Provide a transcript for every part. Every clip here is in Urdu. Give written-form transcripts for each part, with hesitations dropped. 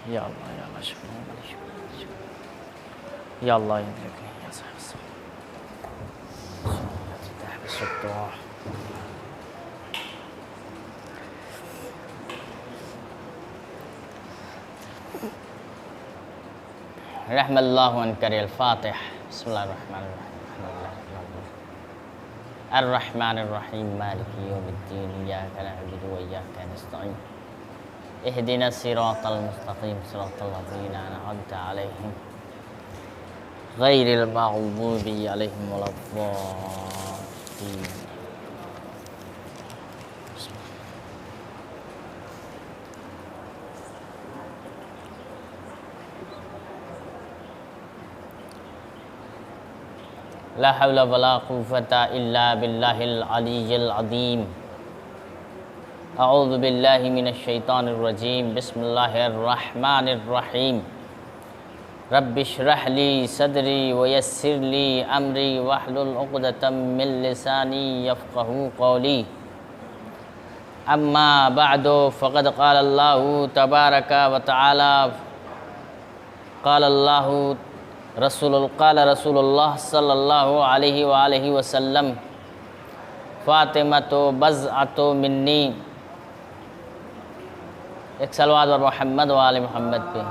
یا اللہ شکریہ یا اللہ یا صاحب الصلاۃ رحم اللہ عنکر الفاتح بسم اللہ الرحمن الرحیم الرحمن الرحیم مالک یوم الدین ایاک نعبد و ایاک نستعین اہدنا الصراط المستقیم صراط الذین انعمت علیہم غیر المغضوب علیہم ولا الضالین لا حول ولا قوة الا باللہ العلی العظیم اعوذ باللہ من الشیطان الرجیم بسم اللہ الرحمن الرحیم رب اشرح لی صدری ویسر لی امری واحلل عقدۃ من لسانی یفقہوا قولی اما بعد فقد قال اللہ تبارک و تعالی قال رسول اللہ صلی اللہ علیہ وآلہ وسلم فاطمۃ بضعۃ منی ایک صلوات اور محمد و آل محمد پہ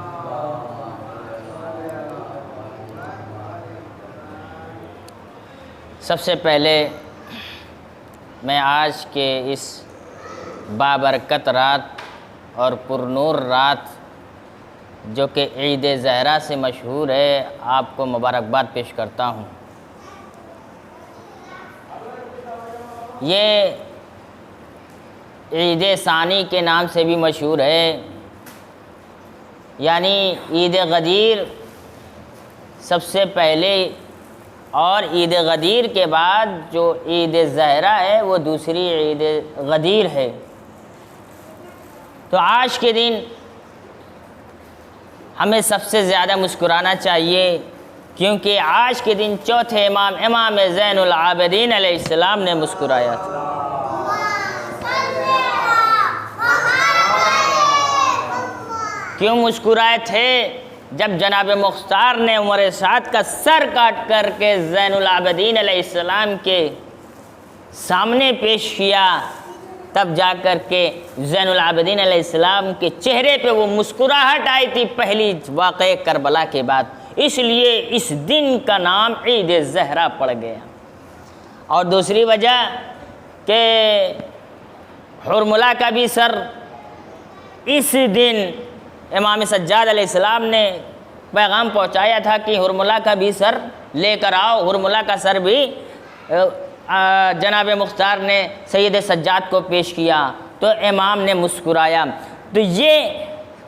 سب سے پہلے میں آج کے اس بابرکت رات اور پرنور رات جو کہ عید زہرا سے مشہور ہے آپ کو مبارکباد پیش کرتا ہوں۔ یہ عید ثانی کے نام سے بھی مشہور ہے، یعنی عید غدیر سب سے پہلے اور عید غدیر کے بعد جو عید زہرا ہے وہ دوسری عید غدیر ہے۔ تو آج کے دن ہمیں سب سے زیادہ مسکرانا چاہیے، کیونکہ آج کے دن چوتھے امام زین العابدین علیہ السلام نے مسکرایا تھا۔ کیوں مسکرائے تھے؟ جب جناب مختار نے عمر سعد کا سر کاٹ کر کے زین العابدین علیہ السلام کے سامنے پیش کیا، تب جا کر کے زین العابدین علیہ السلام کے چہرے پہ وہ مسکراہٹ آئی تھی پہلی واقعہ کربلا کے بعد، اس لیے اس دن کا نام عید زہرا پڑ گیا۔ اور دوسری وجہ کہ حرملہ کا بھی سر اس دن امام سجاد علیہ السلام نے پیغام پہنچایا تھا کہ حرملہ کا بھی سر لے کر آؤ، حرملہ کا سر بھی جناب مختار نے سید سجاد کو پیش کیا تو امام نے مسکرایا۔ تو یہ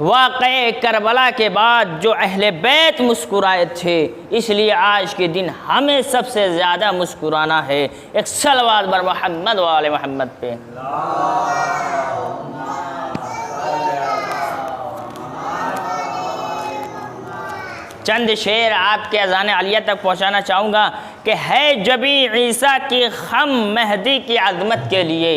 واقعہ کربلا کے بعد جو اہل بیت مسکرائے تھے، اس لیے آج کے دن ہمیں سب سے زیادہ مسکرانا ہے۔ ایک صلوات بر محمد و آل محمد پہ۔ چند شعر آپ کے اذان عالیہ تک پہنچانا چاہوں گا کہ ہے جبی عیسیٰ کی خم مہدی کی عظمت کے لیے،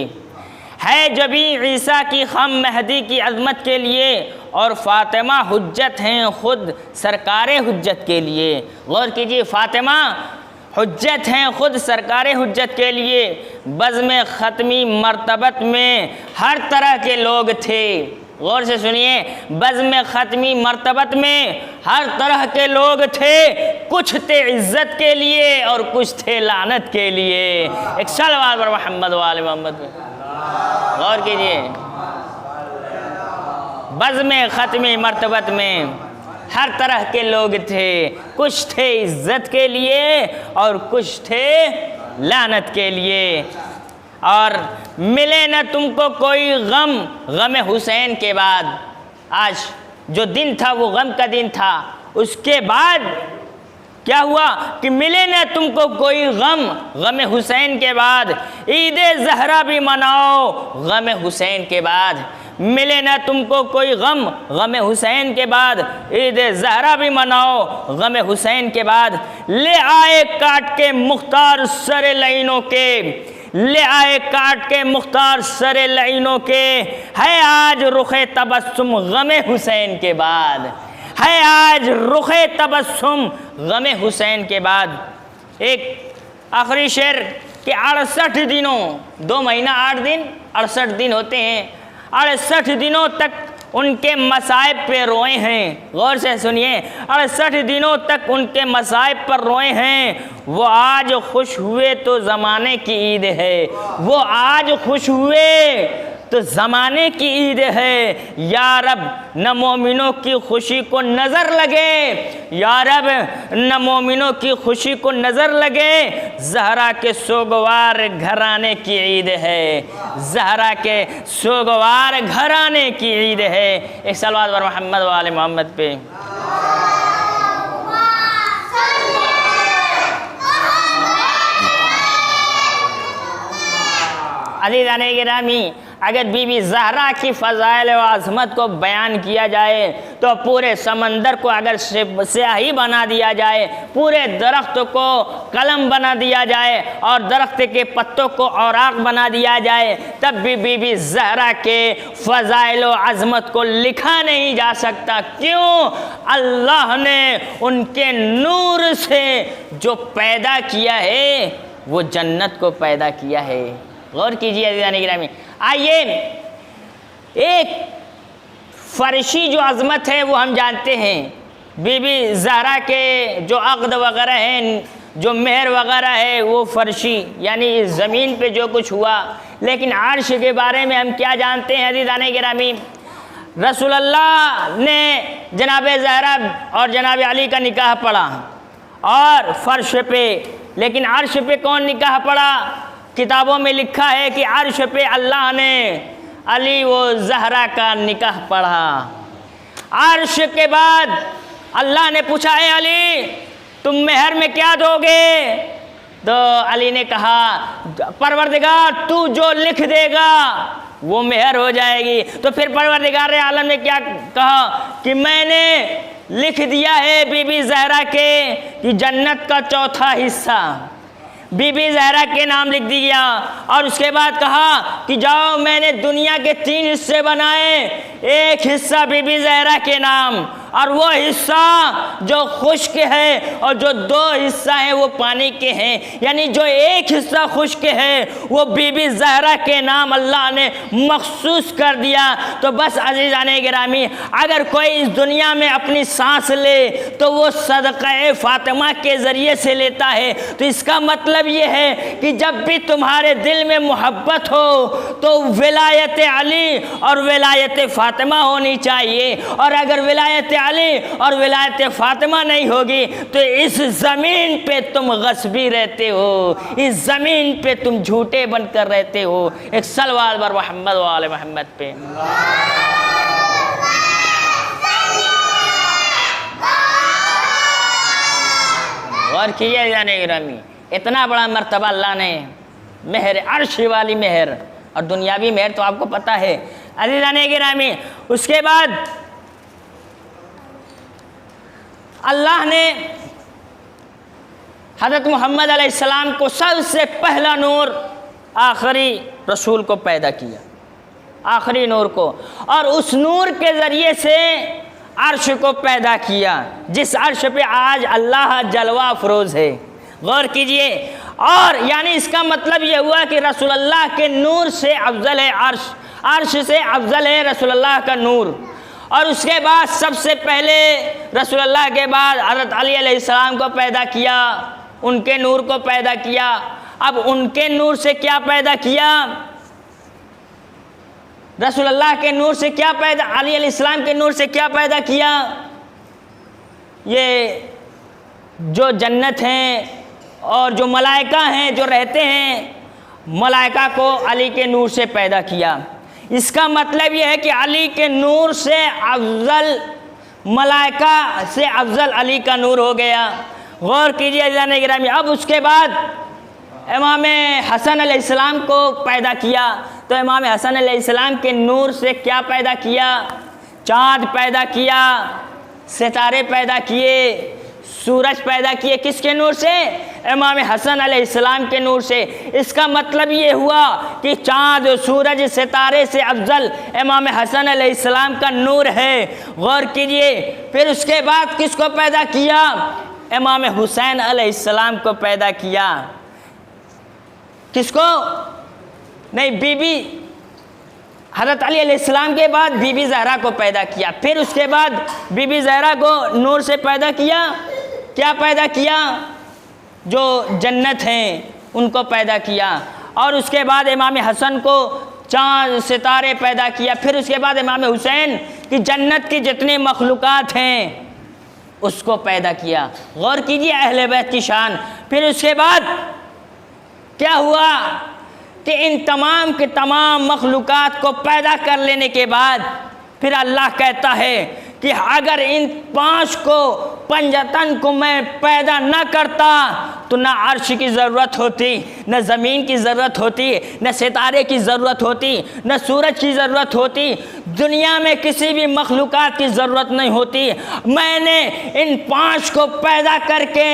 ہے جبی عیسیٰ کی خم مہدی کی عظمت کے لیے، اور فاطمہ حجت ہیں خود سرکار حجت کے لیے۔ غور کیجیے، فاطمہ حجت ہیں خود سرکار حجت کے لیے۔ بزم ختمی مرتبت میں ہر طرح کے لوگ تھے، غور سے سنیے، بزم ختمی مرتبت میں ہر طرح کے لوگ تھے، کچھ تھے عزت کے لیے اور کچھ تھے لعنت کے لیے۔ ایک صلوات پر محمد و آل محمد۔ غور کیجئے، بزم ختمی مرتبت میں ہر طرح کے لوگ تھے، کچھ تھے عزت کے لیے اور کچھ تھے لعنت کے لیے۔ اور ملے نہ تم کو کوئی غم غم حسین کے بعد، آج جو دن تھا وہ غم کا دن تھا، اس کے بعد کیا ہوا کہ ملے نہ تم کو کوئی غم غم حسین کے بعد، عید زہرا بھی مناؤ غم حسین کے بعد۔ ملے نہ تم کو کوئی غم غم حسین کے بعد، عید زہرا بھی مناؤ غم حسین کے بعد۔ لے آئے کاٹ کے مختار سر لعینوں کے، لے آئے کاٹ کے مختار سر لعینوں کے، ہے آج رخ تبسم غم حسین کے بعد، ہے آج رخ تبسم غم حسین کے بعد۔ ایک آخری شعر کہ 68 دنوں، 2 مہینہ 8 دن 68 دن ہوتے ہیں، 68 دنوں تک ان کے مصائب پہ روئے ہیں۔ غور سے سنیے، 68 دنوں تک ان کے مصائب پر روئے ہیں، وہ آج خوش ہوئے تو زمانے کی عید ہے، وہ آج خوش ہوئے تو زمانے کی عید ہے۔ یا رب نہ مومنوں کی خوشی کو نظر لگے، یا رب نہ مومنوں کی خوشی کو نظر لگے، زہرا کے سوگوار گھرانے کی عید ہے، زہرا کے سوگوار گھرانے کی عید ہے۔ ایک صلوات بر محمد و آل محمد پہ۔ عزیزان گرامی، اگر بی بی زہرا کی فضائل و عظمت کو بیان کیا جائے تو پورے سمندر کو اگر سیاہی بنا دیا جائے، پورے درخت کو قلم بنا دیا جائے اور درخت کے پتوں کو اوراق بنا دیا جائے، تب بھی بی بی زہرا کے فضائل و عظمت کو لکھا نہیں جا سکتا۔ کیوں؟ اللہ نے ان کے نور سے جو پیدا کیا ہے وہ جنت کو پیدا کیا ہے۔ غور کیجیے عزیزان گرامی۔ آئیے ایک فرشی جو عظمت ہے وہ ہم جانتے ہیں، بی بی زہرا کے جو عقد وغیرہ ہیں، جو مہر وغیرہ ہے وہ فرشی، یعنی زمین پہ جو کچھ ہوا۔ لیکن عرش کے بارے میں ہم کیا جانتے ہیں عزیزان گرامی؟ رسول اللہ نے جناب زہرا اور جناب علی کا نکاح پڑھا اور فرش پہ، لیکن عرش پہ کون نکاح پڑھا؟ کتابوں میں لکھا ہے کہ عرش پہ اللہ نے علی و زہرا کا نکاح پڑھا۔ عرش کے بعد اللہ نے پوچھا، اے علی تم مہر میں کیا دو گے؟ تو علی نے کہا، پروردگار تو جو لکھ دے گا وہ مہر ہو جائے گی۔ تو پھر پروردگار عالم نے کیا کہا کہ میں نے لکھ دیا ہے بی بی زہرا کے کہ جنت کا چوتھا حصہ بی بی زہرا کے نام لکھ دیا، اور اس کے بعد کہا کہ جاؤ میں نے دنیا کے 3 حصے بنائے، ایک حصہ بی بی زہرا کے نام، اور وہ حصہ جو خشک ہے اور جو 2 حصہ ہیں وہ پانی کے ہیں، یعنی جو ایک حصہ خشک ہے وہ بی بی زہرا کے نام اللہ نے مخصوص کر دیا۔ تو بس عزیزان گرامی، اگر کوئی اس دنیا میں اپنی سانس لے تو وہ صدقہ فاطمہ کے ذریعے سے لیتا ہے۔ تو اس کا مطلب یہ ہے کہ جب بھی تمہارے دل میں محبت ہو تو ولایت علی اور ولایت فاطمہ ہونی چاہیے، اور اگر ولایت علی اور ولایت فاطمہ نہیں ہوگی تو اس زمین پہ تم غصبی رہتے ہو، اس زمین پہ تم جھوٹے بن کر رہتے ہو۔ ایک صلوات بر محمد و آل محمد پہ۔ غور کیجیے جانے گرامی، اتنا بڑا مرتبہ اللہ نے مہر، عرش والی مہر اور دنیاوی مہر تو آپ کو پتہ ہے عزیزان گرامی۔ اس کے بعد اللہ نے حضرت محمد علیہ السلام کو سب سے پہلا نور آخری رسول کو پیدا کیا، آخری نور کو، اور اس نور کے ذریعے سے عرش کو پیدا کیا، جس عرش پہ آج اللہ جلوہ افروز ہے۔ غور کیجئے، اور یعنی اس کا مطلب یہ ہوا کہ رسول اللہ کے نور سے افضل ہے عرش، عرش سے افضل ہے رسول اللہ کا نور۔ اور اس کے بعد سب سے پہلے رسول اللہ کے بعد حضرت علی علیہ السلام کو پیدا کیا، ان کے نور کو پیدا کیا۔ اب ان کے نور سے کیا پیدا کیا؟ رسول اللہ کے نور سے کیا پیدا، علی علیہ السلام کے نور سے کیا پیدا کیا؟ یہ جو جنت ہیں اور جو ملائکہ ہیں جو رہتے ہیں، ملائکہ کو علی کے نور سے پیدا کیا۔ اس کا مطلب یہ ہے کہ علی کے نور سے افضل، ملائکہ سے افضل علی کا نور ہو گیا۔ غور کیجیے عزیزان گرامی۔ اب اس کے بعد امام حسن علیہ السلام کو پیدا کیا، تو امام حسن علیہ السلام کے نور سے کیا پیدا کیا؟ چاند پیدا کیا، ستارے پیدا کیے، سورج پیدا کیے، کس کے نور سے؟ امام حسن علیہ السلام کے نور سے۔ اس کا مطلب یہ ہوا کہ چاند سورج ستارے سے افضل امام حسن علیہ السلام کا نور ہے۔ غور کیجئے، پھر اس کے بعد کس کو پیدا کیا؟ امام حسین علیہ السلام کو پیدا کیا۔ کس کو؟ نہیں، بی بی حضرت علی علیہ السلام کے بعد بی بی زہرا کو پیدا کیا۔ پھر اس کے بعد بی بی زہرا کو نور سے پیدا کیا۔ کیا پیدا کیا؟ جو جنت ہیں ان کو پیدا کیا۔ اور اس کے بعد امام حسن کو چاند ستارے پیدا کیا۔ پھر اس کے بعد امام حسین کی جنت کی جتنے مخلوقات ہیں اس کو پیدا کیا۔ غور کیجیے اہل بیت کی شان۔ پھر اس کے بعد کیا ہوا کہ ان تمام کے تمام مخلوقات کو پیدا کر لینے کے بعد پھر اللہ کہتا ہے کہ اگر ان 5 کو پنجتن کو میں پیدا نہ کرتا تو نہ عرش کی ضرورت ہوتی، نہ زمین کی ضرورت ہوتی، نہ ستارے کی ضرورت ہوتی، نہ سورج کی ضرورت ہوتی، دنیا میں کسی بھی مخلوقات کی ضرورت نہیں ہوتی۔ میں نے ان 5 کو پیدا کر کے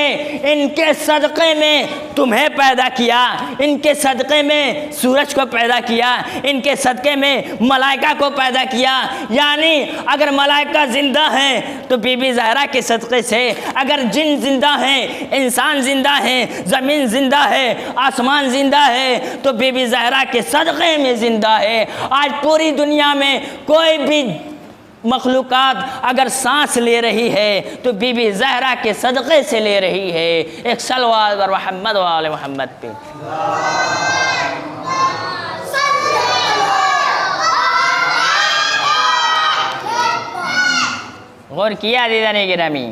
ان کے صدقے میں تمہیں پیدا کیا، ان کے صدقے میں سورج کو پیدا کیا، ان کے صدقے میں ملائکہ کو پیدا کیا۔ یعنی اگر ملائکہ زندہ ہیں تو بی بی زہرا کے صدقے سے، اگر جن زندہ ہیں، انسان زندہ ہیں، زمین زندہ ہے، آسمان زندہ ہے تو بی بی زہرا کے صدقے میں زندہ ہے۔ آج پوری دنیا میں کوئی بھی مخلوقات اگر سانس لے رہی ہے تو بی بی زہرا کے صدقے سے لے رہی ہے۔ ایک صلوات بر محمد و آل محمد پہ۔ غور کیا عزیزان گرامی؟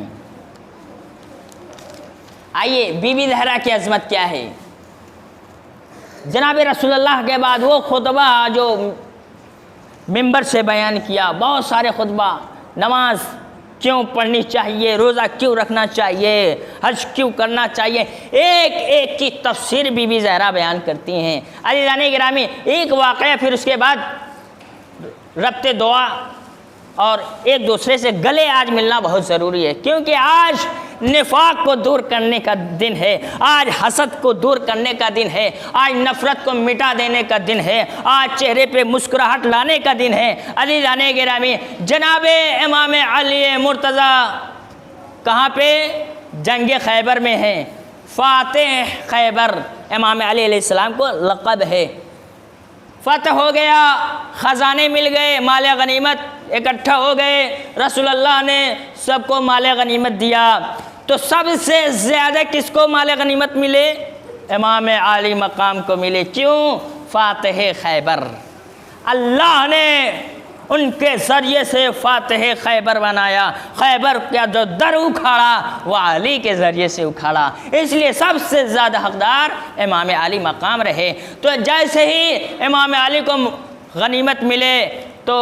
آئیے بی بی زہرا کی عظمت کیا ہے؟ جناب رسول اللہ کے بعد وہ خطبہ جو ممبر سے بیان کیا، بہت سارے خطبہ، نماز کیوں پڑھنی چاہیے، روزہ کیوں رکھنا چاہیے، حج کیوں کرنا چاہیے، ایک ایک کی تفسیر بی بی زہرا بیان کرتی ہیں۔ عزیزان گرامی، ایک واقعہ پھر اس کے بعد ربط دعا اور ایک دوسرے سے گلے آج ملنا بہت ضروری ہے، کیونکہ آج نفاق کو دور کرنے کا دن ہے، آج حسد کو دور کرنے کا دن ہے، آج نفرت کو مٹا دینے کا دن ہے، آج چہرے پہ مسکراہٹ لانے کا دن ہے۔ عزیزان گرامی، جناب امام علی مرتضیٰ کہاں پہ؟ جنگ خیبر میں ہیں، فاتح خیبر امام علی علیہ السلام کو لقب ہے۔ فتح ہو گیا، خزانے مل گئے، مال غنیمت اکٹھا ہو گئے، رسول اللہ نے سب کو مال غنیمت دیا۔ تو سب سے زیادہ کس کو مال غنیمت ملے؟ امام عالی مقام کو ملے۔ کیوں؟ فاتح خیبر، اللہ نے ان کے ذریعے سے فاتح خیبر بنایا۔ خیبر کا جو در اکھاڑا وہ علی کے ذریعے سے اکھاڑا، اس لیے سب سے زیادہ حقدار امام علی مقام رہے۔ تو جیسے ہی امام علی کو غنیمت ملے تو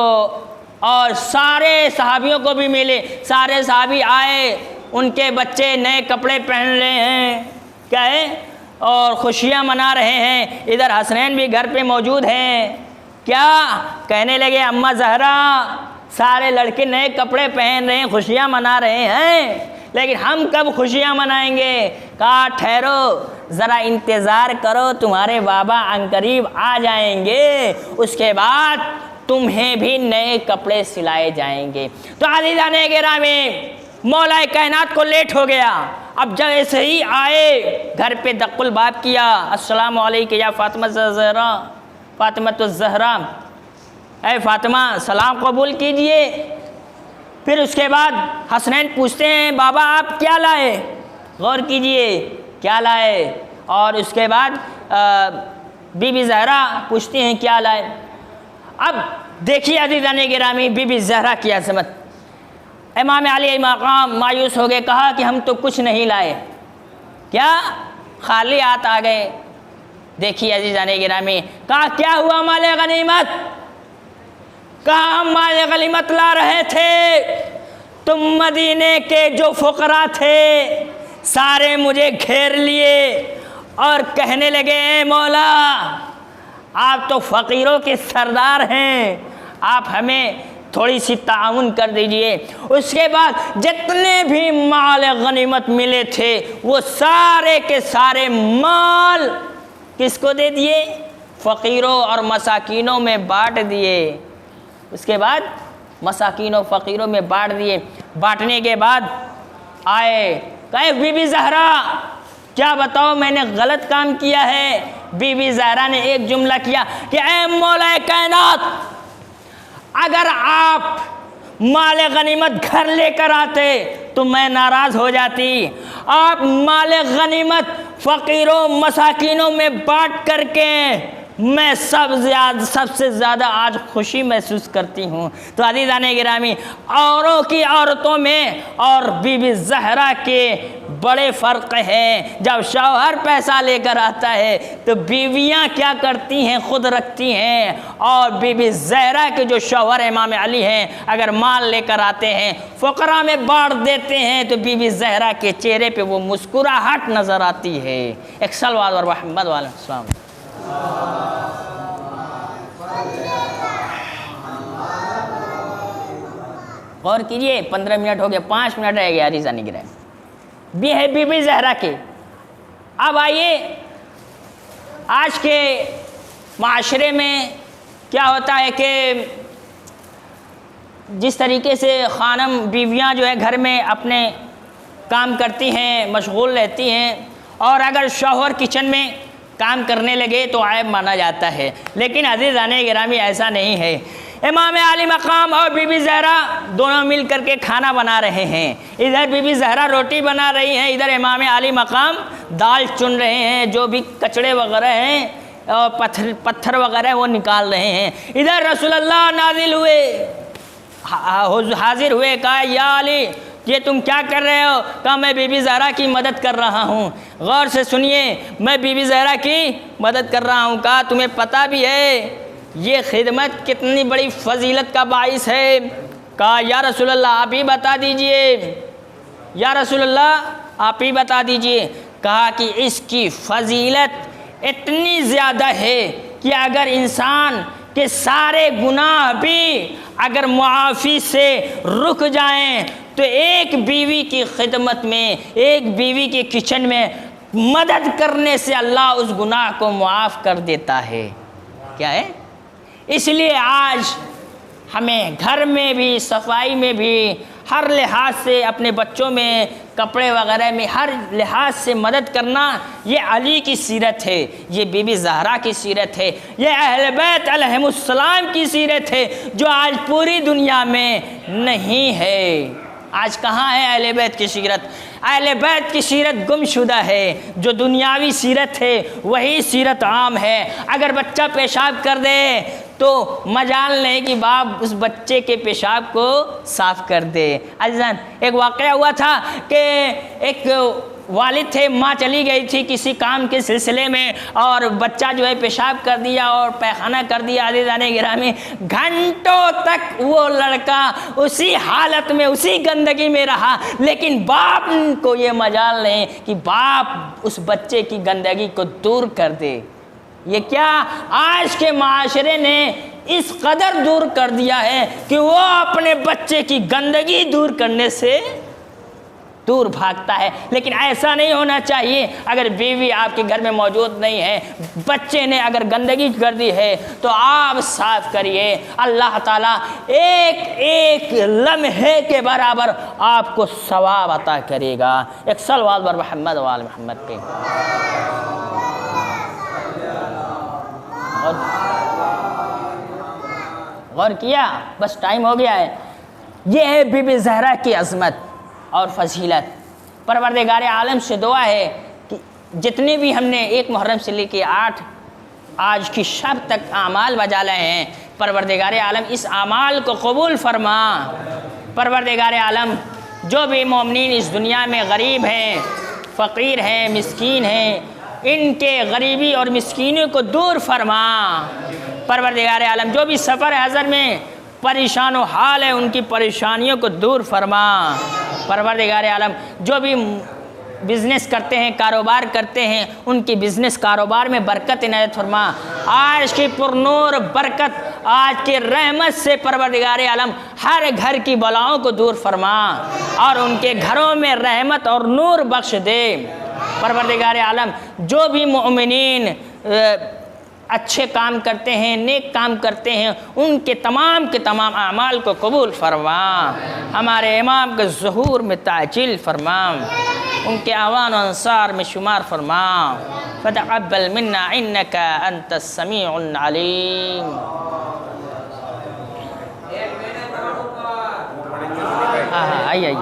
اور سارے صحابیوں کو بھی ملے، سارے صحابی آئے، ان کے بچے نئے کپڑے پہن رہے ہیں، کیا ہے، اور خوشیاں منا رہے ہیں۔ ادھر حسنین بھی گھر پہ موجود ہیں، کیا کہنے لگے، اماں زہرا سارے لڑکے نئے کپڑے پہن رہے ہیں، خوشیاں منا رہے ہیں، لیکن ہم کب خوشیاں منائیں گے؟ کہا ٹھہرو ذرا انتظار کرو، تمہارے بابا عنقریب آ جائیں گے، اس کے بعد تمہیں بھی نئے کپڑے سلائے جائیں گے۔ تو عزیزان گرامی، مولا کائنات کو لیٹ ہو گیا، اب جیسے ہی آئے گھر پہ دق الباب کیا، السلام علیکم یا فاطمہ الزہرا، فاطمہ الزہرا، اے فاطمہ سلام قبول کیجئے۔ پھر اس کے بعد حسنین پوچھتے ہیں، بابا آپ کیا لائے؟ غور کیجئے کیا لائے؟ اور اس کے بعد بی بی زہرا پوچھتی ہیں کیا لائے؟ اب دیکھیے عزیزان گرامی بی بی زہرا کی عظمت۔ امام علی مقام مایوس ہو گئے، کہا کہ ہم تو کچھ نہیں لائے، کیا خالی ہاتھ آ گئے؟ دیکھیے عزیزان گرامی، کہا کیا ہوا مال غنیمت؟ کہا ہم مال غنیمت لا رہے تھے، تم مدینے کے جو فقراء تھے سارے مجھے گھیر لیے اور کہنے لگے، اے مولا آپ تو فقیروں کے سردار ہیں، آپ ہمیں تھوڑی سی تعاون کر دیجئے۔ اس کے بعد جتنے بھی مال غنیمت ملے تھے وہ سارے کے سارے مال کس کو دے دیے؟ فقیروں اور مساکینوں میں بانٹ دیے۔ اس کے بعد مساکینوں فقیروں میں بانٹ دیے۔ بانٹنے کے بعد آئے کہے بی بی زہرا کیا بتاؤ میں نے غلط کام کیا ہے؟ بی بی زہرا نے ایک جملہ کیا کہ اے مولا کائنات، اگر آپ مال غنیمت گھر لے کر آتے تو میں ناراض ہو جاتی، آپ مال غنیمت فقیروں مساکینوں میں بانٹ کر کے میں سب سے زیادہ آج خوشی محسوس کرتی ہوں۔ تو عزیزان گرامی، اوروں کی عورتوں میں اور بی بی زہرا کے بڑے فرق ہیں۔ جب شوہر پیسہ لے کر آتا ہے تو بیویاں کیا کرتی ہیں؟ خود رکھتی ہیں، اور بی بی زہرا کے جو شوہر امام علی ہیں اگر مال لے کر آتے ہیں فقراء میں بانٹ دیتے ہیں تو بی بی زہرا کے چہرے پہ وہ مسکراہٹ نظر آتی ہے۔ ایک صلوات اور محمد علیہ السلام۔ غور کیجئے، 15 منٹ ہو گئے، 5 منٹ رہ گیا عزیزان گرامی۔ بھی ہے بی بی زہرا کے۔ اب آئیے آج کے معاشرے میں کیا ہوتا ہے کہ جس طریقے سے خانم بیویاں جو ہے گھر میں اپنے کام کرتی ہیں، مشغول رہتی ہیں، اور اگر شوہر کچن میں کام کرنے لگے تو عیب مانا جاتا ہے، لیکن عزیزان گرامی ایسا نہیں ہے۔ امام علی مقام اور بی بی زہرا دونوں مل کر کے کھانا بنا رہے ہیں۔ ادھر بی بی زہرا روٹی بنا رہی ہیں، ادھر امام علی مقام دال چن رہے ہیں، جو بھی کچڑے وغیرہ ہیں اور پتھر وغیرہ وہ نکال رہے ہیں۔ ادھر رسول اللہ نازل ہوئے، حاضر ہوئے، کہا یا علی یہ تم کیا کر رہے ہو؟ کہا میں بی بی زہرا کی مدد کر رہا ہوں۔ غور سے سنیے، میں بی بی زہرا کی مدد کر رہا ہوں۔ کہا تمہیں پتہ بھی ہے یہ خدمت کتنی بڑی فضیلت کا باعث ہے؟ کہا یا رسول اللہ آپ ہی بتا دیجئے، یا رسول اللہ آپ ہی بتا دیجئے۔ کہا کہ اس کی فضیلت اتنی زیادہ ہے کہ اگر انسان کے سارے گناہ بھی اگر معافی سے رک جائیں تو ایک بیوی کی خدمت میں، ایک بیوی کے کچن میں مدد کرنے سے اللہ اس گناہ کو معاف کر دیتا ہے۔ کیا ہے؟ اس لیے آج ہمیں گھر میں بھی، صفائی میں بھی، ہر لحاظ سے اپنے بچوں میں، کپڑے وغیرہ میں ہر لحاظ سے مدد کرنا، یہ علی کی سیرت ہے، یہ بی بی زہرا کی سیرت ہے، یہ اہل بیت علیہم السلام کی سیرت ہے، جو آج پوری دنیا میں نہیں ہے۔ آج کہاں ہے اہل بیت کی سیرت؟ اہل بیت کی سیرت گم شدہ ہے۔ جو دنیاوی سیرت ہے وہی سیرت عام ہے۔ اگر بچہ پیشاب کر دے تو مجال نہیں کہ باپ اس بچے کے پیشاب کو صاف کر دے۔ عزیزان ایک واقعہ ہوا تھا کہ ایک والد تھے، ماں چلی گئی تھی کسی کام کے سلسلے میں، اور بچہ جو ہے پیشاب کر دیا اور پیخانہ کر دیا۔ عزیزان گرامی گھنٹوں تک وہ لڑکا اسی حالت میں، اسی گندگی میں رہا، لیکن باپ کو یہ مجال نہیں کہ باپ اس بچے کی گندگی کو دور کر دے۔ یہ کیا آج کے معاشرے نے اس قدر دور کر دیا ہے کہ وہ اپنے بچے کی گندگی دور کرنے سے دور بھاگتا ہے، لیکن ایسا نہیں ہونا چاہیے۔ اگر بیوی آپ کے گھر میں موجود نہیں ہے، بچے نے اگر گندگی کر دی ہے تو آپ صاف کریے، اللہ تعالیٰ ایک ایک لمحے کے برابر آپ کو ثواب عطا کرے گا۔ ایک صلوات بر محمد و آل محمد پہ۔ غور کیا؟ بس ٹائم ہو گیا ہے۔ یہ ہے بی بی زہرا کی عظمت اور فضیلت۔ پروردگار عالم سے دعا ہے کہ جتنے بھی ہم نے 1 محرم سے لے کے 8 آج کی شب تک اعمال بجا لائے ہیں، پروردگار عالم اس اعمال کو قبول فرما۔ پروردگار عالم جو بھی مومنین اس دنیا میں غریب ہیں، فقیر ہیں، مسکین ہیں، ان کے غریبی اور مسکینی کو دور فرما۔ پروردگار عالم جو بھی سفر حضر میں پریشان و حال ہے ان کی پریشانیوں کو دور فرما۔ پروردگار عالم جو بھی بزنس کرتے ہیں، کاروبار کرتے ہیں، ان کی بزنس کاروبار میں برکت عنایت فرما۔ آج کی پرنور برکت، آج کی رحمت سے پروردگار عالم ہر گھر کی بلاؤں کو دور فرما اور ان کے گھروں میں رحمت اور نور بخش دے۔ پروردگار عالم جو بھی مومنین اچھے کام کرتے ہیں، نیک کام کرتے ہیں، ان کے تمام اعمال کو قبول فرما۔ ہمارے امام کے ظہور میں تعجیل فرما، ان کے اعوان و انصار میں شمار فرما۔ فتقبل منا انک انت السمیع العلیم۔ آئیے